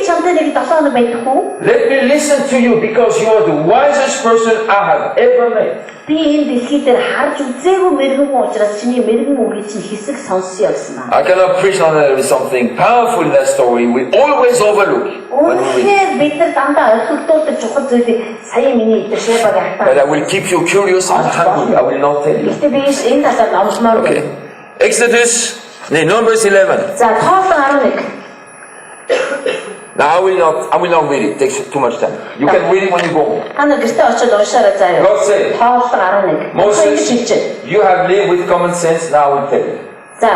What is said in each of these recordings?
Би чамтай нэг 7 хоног байх уу? Let me listen to you because you are the wisest person I have ever met. Би энэ дэлхий дээр харж үзээгүй мэрэгэн хүн учраас чиний мэрэгэн үгийг чинь хэсэг сонсъё гэсэн аа. I cannot preach on there is something powerful in that story we always overlook. Үнэхээр бид нар дандаа ойлголтууд чухал зүйлийг сая миний идэвхтэй багтаа. But I will keep you curious and hungry. I will not tell you. Гэтэ би энэ тасаад амсмаар. Okay. Exodus, Numbers 11. За Тоолон 11. Now I will not read it. It takes too much time. You can read it when you go home. Та нар гэртээ очиод уншаарай заяа. God said, Тоолон 11. Moses, you have lived with common sense. Now I will tell you. За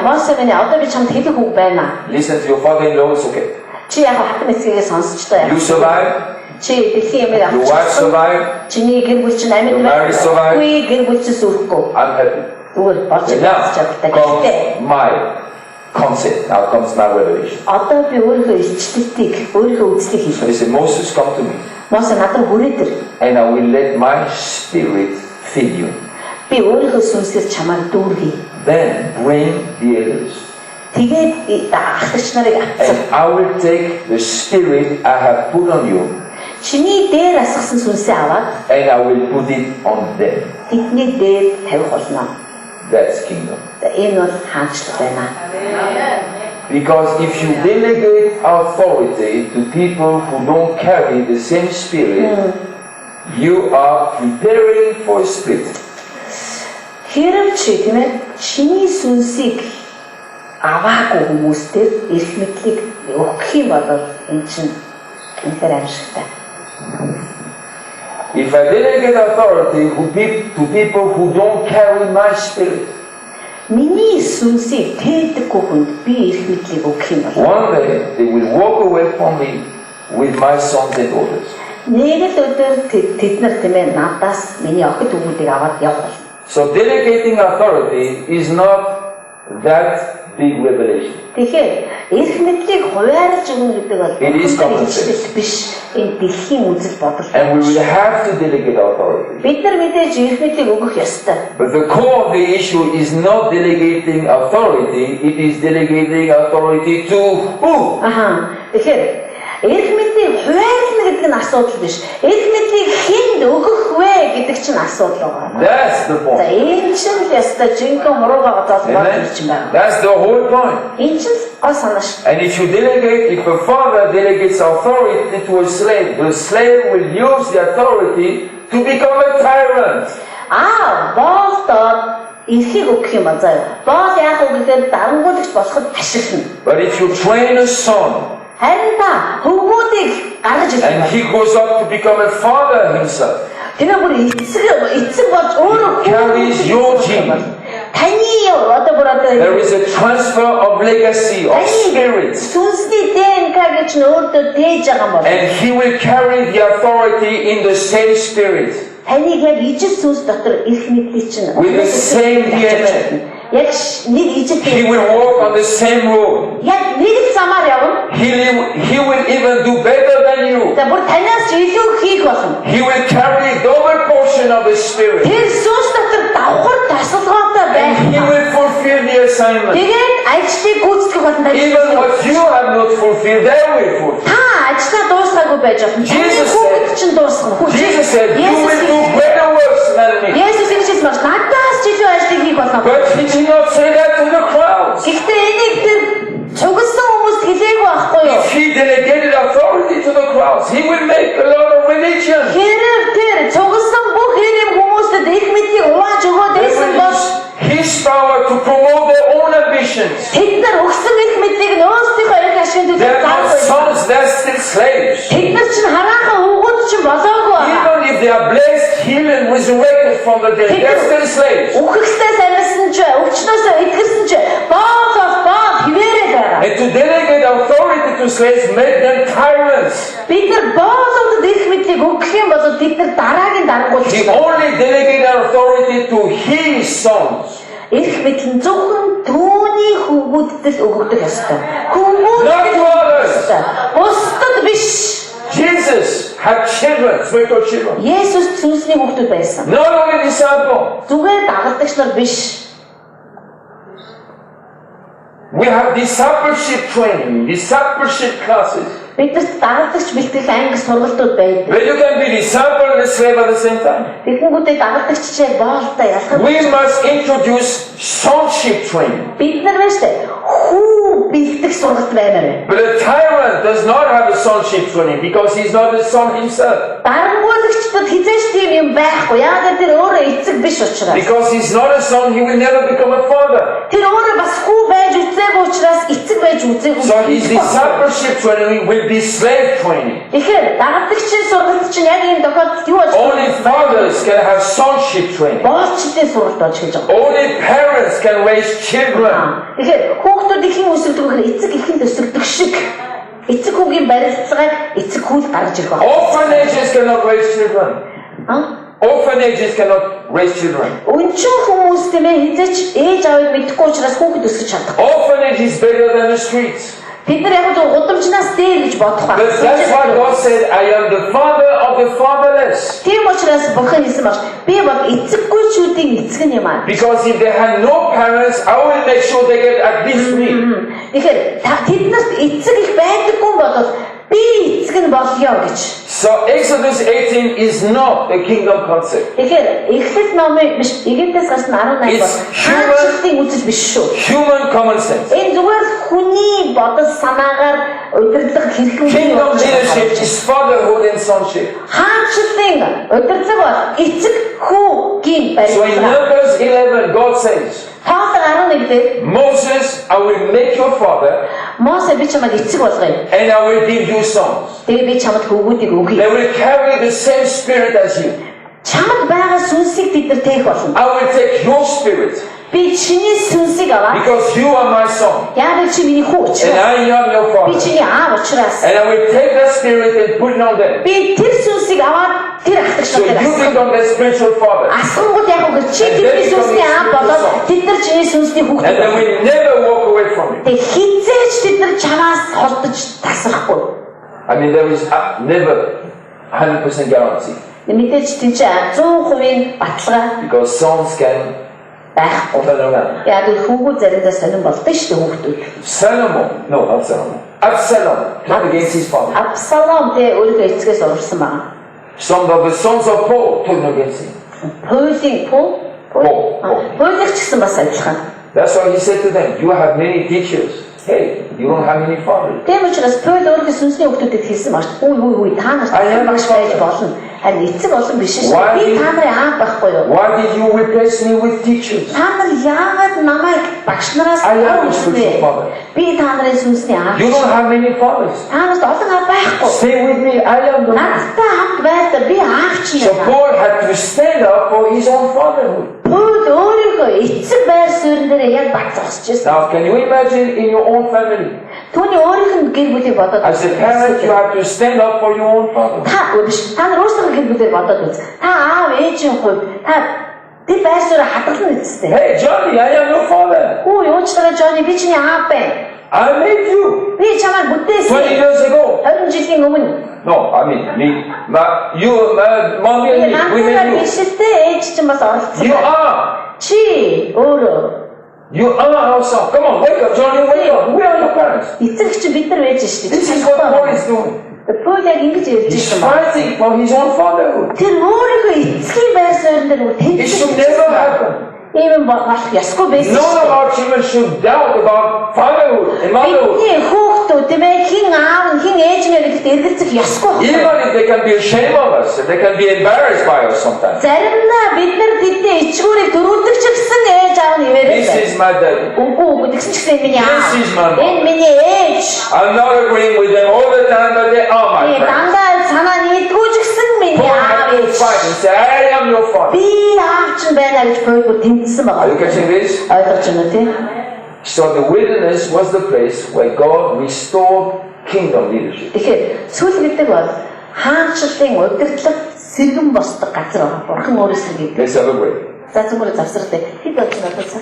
Мосегийн одоо би чамд хэлэх үг байна. Listen to your father-in-law. It's okay. Чи яг хатан эсэгээ сонсч таа. You survive. Чи дэлхийн ямиг Your wife survived. Чиний гэр бүл чинь амьд байна. Үгүй гэр бүл чинь сүрэхгүй. I'm happy. Тэгвэл болж чаддаг. Now my concept. Now comes my revelation. Одоо би өөрийнхөө илчлэлтийг, өөрийнхөө үзлийг So хэлье. he said, Moses, come to me. Мосе надад хүрээдэр. And I will let my spirit fill you. Би өөрийнхөө сүнсээр чамайг дүүргэе. Then bring the elders. Тэгээд ахлагч нарыг авцгаа. And I will take the spirit I have put on you. Чиний дээр асгасан сүнсээ аваад And I will put it on them. тэдний дээр тавих болно. That's kingdom. Энэ бол хаанчлал байна. Because if you delegate authority to people who don't carry the same spirit, you are preparing for a split. Хэрэг чи тийм ээ чиний сүнсийг аваагүй хүмүүстээр эрх мэдлийг өгөх юм бол энэ чинь үнэхээр аимшигтай. If I delegate authority to people who don't carry my spirit, миний сүнсийг тээдэггүй хүнд би эрх мэдлийг өгөх юм бол one day they will walk away from me with my sons and daughters. нэг л өдөр тэд нар тийм ээ надаас миний охид хүмүүдийг аваад явах болно. So delegating authority is not that big revelation. Тэгэхээр эрх мэдлийг хуваарлж өгнө гэдэг бол It is common sense. биш энэ дэлхийн үзэл бодол. And we will have to delegate authority. Бид нар мэдээж эрх мэдлийг өгөх ёстой. But the core of the issue is not delegating authority, it is delegating authority to who? Тэгэхээр эрх мэдлийг хуваарлна гэдэг нь асуудал биш. Эрх мэдлийг хүнд өгөх вэ гэдэг чинь асуудал байна. That's the За point. энэ чинь л яста жинхэнэ муруугаа зоос болж юм байна. That's the whole point. Энэ чинь гол санаа шүү. And if you delegate, if a father delegates authority to a slave, the slave will use the authority to become a tyrant. Боолдод эрхийг өгөх юм аа заа. Боол яах вэ гэхээр дарангуулагч болоход ашиглана. But if you train a son, Харин та хөвгүүдийг гаргаж ирэх and he goes up to become a father himself, тэр бүр эцэг болж өөрөө carries your gene. таны одоо бүр одоо There is a transfer of legacy, of spirit. сүнсний ДНК гэж нь өөртөө тээж байгаа юм бол And he will carry the authority in the same spirit. Таныг яг ижил сүнс дотор эрх мэдлийг чинь With the same DNA. Яг нэг ижил He will walk on the same road. яг нэг л замаар явна. He will even do better than you. За бүр танаас илүү хийх болно. He will carry double portion of the spirit. Тэр сүнс дотор давхар тасалгаатай байх. And he will fulfill the assignment. Тэгээд ажлыг гүйцэтгэх болно. Even what you have not fulfilled, they will fulfill. Та ажлаа дуусгаагүй байж болно. Jesus said, you will do greater works than me. Есүс ингэж хэлсэн байна. Надаас ч илүү ажлыг хийх болно. But he did not say that to the crowds. Гэхдээ энийг тэр цугласан хүмүүст хэлээгүй байхгүй юу? If he delegated authority to the crowds, he will make a lot of religion. Хэрэг тэр цугласан бүх хэрэм хүмүүстэд эрх мэдлийг хувааж өгөөд байсан бол His power to promote their own ambitions. тэд нар өгсөн эрх мэдлийг нь өөрсдийнхөө эрх ашигт They are not sons, they are still slaves. тэд нар чинь хараахан хөвгүүд чинь болоогүй байна. Even if they are blessed, healed and resurrected from the dead, they are still slaves. Үхэхтэй санасан ч, өвчнөөсөө итгэсэн ч, боол хിവэрэг байгаа. And to delegate authority to slaves make them tyrants. Бид нар боолоод эрх мэдлийг өгөх юм бол бид нар дараагийн дарангуул. He only delegated authority to his sons. Эрх мэдэл зөвхөн түүний хөвгүүдэд өгөгдөх ёстой. Not to others. Бусдад биш. Jesus had children, spiritual children. Есүс сүнсний хүүхдүүд байсан. Not only disciples. Зүгээр дагалдагч нар биш. We have discipleship training, discipleship classes. Биднэрт дагалдагч бэлтгэх анги сургалтууд байдаг. Where you can be disciple and slave at the same time. Тэгэнгүүтээ дагалдагчтай боолтой ялгах. We must introduce sonship training. Бид нар байж хүү бэлтгэх сургалт байна. But a tyrant does not have a sonship training because he's not a son himself. Дарангуулагчдад хизээч тийм юм байхгүй. Яагаад тэр өөрөө эцэг биш учраас. Because he's not a son, he will never become a father. Тэр өөрөө бас хүү байж үзээгүй учраас эцэг байж үзээгүй. So his discipleship training will be slave training. Тэгэхээр дагалдагчийн сургалт чинь яг ийм тохиолдолд юу болж Only fathers can have sonship training. боолчдын сургалт болж хэлж байгаа. Only parents can raise children. Тэгэхээр хүүхдүүд ихэн өсөрдөг гэхээр эцэг ихэнд өсөрдөг шиг эцэг хүүгийн барилцааг эцэг хүү л гаргаж ирэх байна. Orphanages cannot raise children. Orphanages cannot raise children. Өнчин хүмүүс тийм ээ хизээч ээж аавыг мэдэхгүй учраас хүүхэд өсгөж чадахгүй. Orphanage is better than the streets. Бид нар яг гудамжнаас дээр гэж бодох байна. But that's why God said, I am the father of the fatherless. Тийм учраас Бурхан хэлсэн байна. Би бол эцэггүйчүүдийн эцэг юм аа. Because if they had no parents, I will make sure they get at least me. Тэгэхээр тэднэрт эцэг их байдаггүй бол би эцэг нь болёо гэж. So Exodus 18 is not the kingdom concept. Тэгэхээр Эхлэл номын биш Египтээс гарсан 18 бол хаанчлалын үзэл биш шүү. Human common sense. Энэ зүгээр хүний бодол санаагаар удирдлага хэрхэн Kingdom leadership is fatherhood and sonship. хаанчлалын удирдлага бол эцэг хүүгийн So in барилга. Numbers 11, God says, Тоот 11-д Moses, I will make your father, Мосе би чамайг эцэг болгоё. and I will give you sons. Тэгээ би чамд хөвгүүдийг өгье. They will carry the same spirit as you. Чамд байгаа сүнсийг бид нар тээх болно. I will take your spirit Би чиний сүнсийг аваад because you are my son, яагаад чи миний хүү and учраас I am your би father. чиний аав учраас And I will take that spirit and put it on them. би тэр сүнсийг аваад тэр So ахлагчдад you become their spiritual father. асгангууд яг үгүй чи тэрний сүнсний аав болоод тэд нар чиний сүнсний And хүүхэд they болно. will never walk away from you. Тэг хизээч тэд нар чамаас холдож тасрахгүй. I mean, there is never 100% guarantee Мэдээж тийм чи 100% баталгаа because sons can байхгүй. turn around. Яг л хүүгүүд заримдаа сонирн болдог шүү дээ хүүхдүүд. Absalom turned against his father. Абсалом тэ өөрийнхөө эцгээс урсан байна. Some of the sons of Paul turned against him. Пуулийг ч гэсэн бас адилхан. That's why he said to them, you have many teachers. Hey, you don't have any fathers. Тийм учраас Паул өөрийнхөө сүнсний хүүхдүүдэд хэлсэн байна. Үгүй та нарт багш байж болно. Харин эцэг олон биш шүү. Би та нарын аав байхгүй юу? Why did you replace me with teachers? Та нар яагаад намайг багш нараас авчихсан? Би та нарын сүнсний аав. You don't have many fathers. Та нарт олон аав байхгүй. Stay with me. I am the one. Надтай хамт байхдаа би аав чинь. So Paul had to stand up for his own fatherhood. Паул өөрийнхөө эцэг байр суурин дээр яг бат зогсож байсан. Now, can you imagine in your own family? Түүний өөрийнх нь гэр бүлийг бодоод As a parent, you have to stand up for your own father. та нар өөрсдөө гэр бүлээр бодоод үз. Та аав ээжийн хувьд та тэр байр суурийг хадгална үсттэй. Hey, Johnny, I am your father. Өө юучтайгаа Johnny би чиний аав байна. I made you Би чамайг 20 бүтээсэн. years ago. 20 жилийн өмнө. No, I mean, mommy and me, we made you. Биштэй ээж чинь бас оролцсон. You are. Чи өөрөө You are our son. Come on, wake up, Johnny, wake up. We are your parents. эцэг чинь бид нар байж штэ. This is what Paul is doing. Паул яг ингэж ярьж He's байсан байна. fighting for his own fatherhood. Тэр өөрийнхөө эцгийн байр суурин дээр It should never happen. Ийм болох ёсгүй байсан. None of our children should doubt about fatherhood and motherhood. Бидний хүүхдүүд тийм ээ хин аав нь хин ээж нэр гэдэгт эргэлзэх ёсгүй. Even if they can be ashamed of us, if they can be embarrassed by us sometimes. Заримдаа бид нар бидний ичгүүрийг дөрүүлдэг ч гэсэн ээж аав нь ивэрээ. This is my daddy. Үгүй тэгсэн ч гэсэн миний аав. This is my mom. Энэ миний ээж. I'm not agreeing with them all the time, but they are my parents. Дандаа санаа нийтгүү ч гэсэн миний Paul аав had to ээж. fight and say, I am your father. Би аав чинь байна гэж Паул тэмцсэн Are you байгаа. catching this? Ойлгож байна тийм. So the wilderness was the place where God restored kingdom leadership. Тэгэхээр сүүл гэдэг бол хаанчлалын удирдлага сэргэн босдог газар байна. Бурхан өөрөөс нь гэдэг. Let's celebrate. За зүгээр завсартай. Хэд болж надад цаа.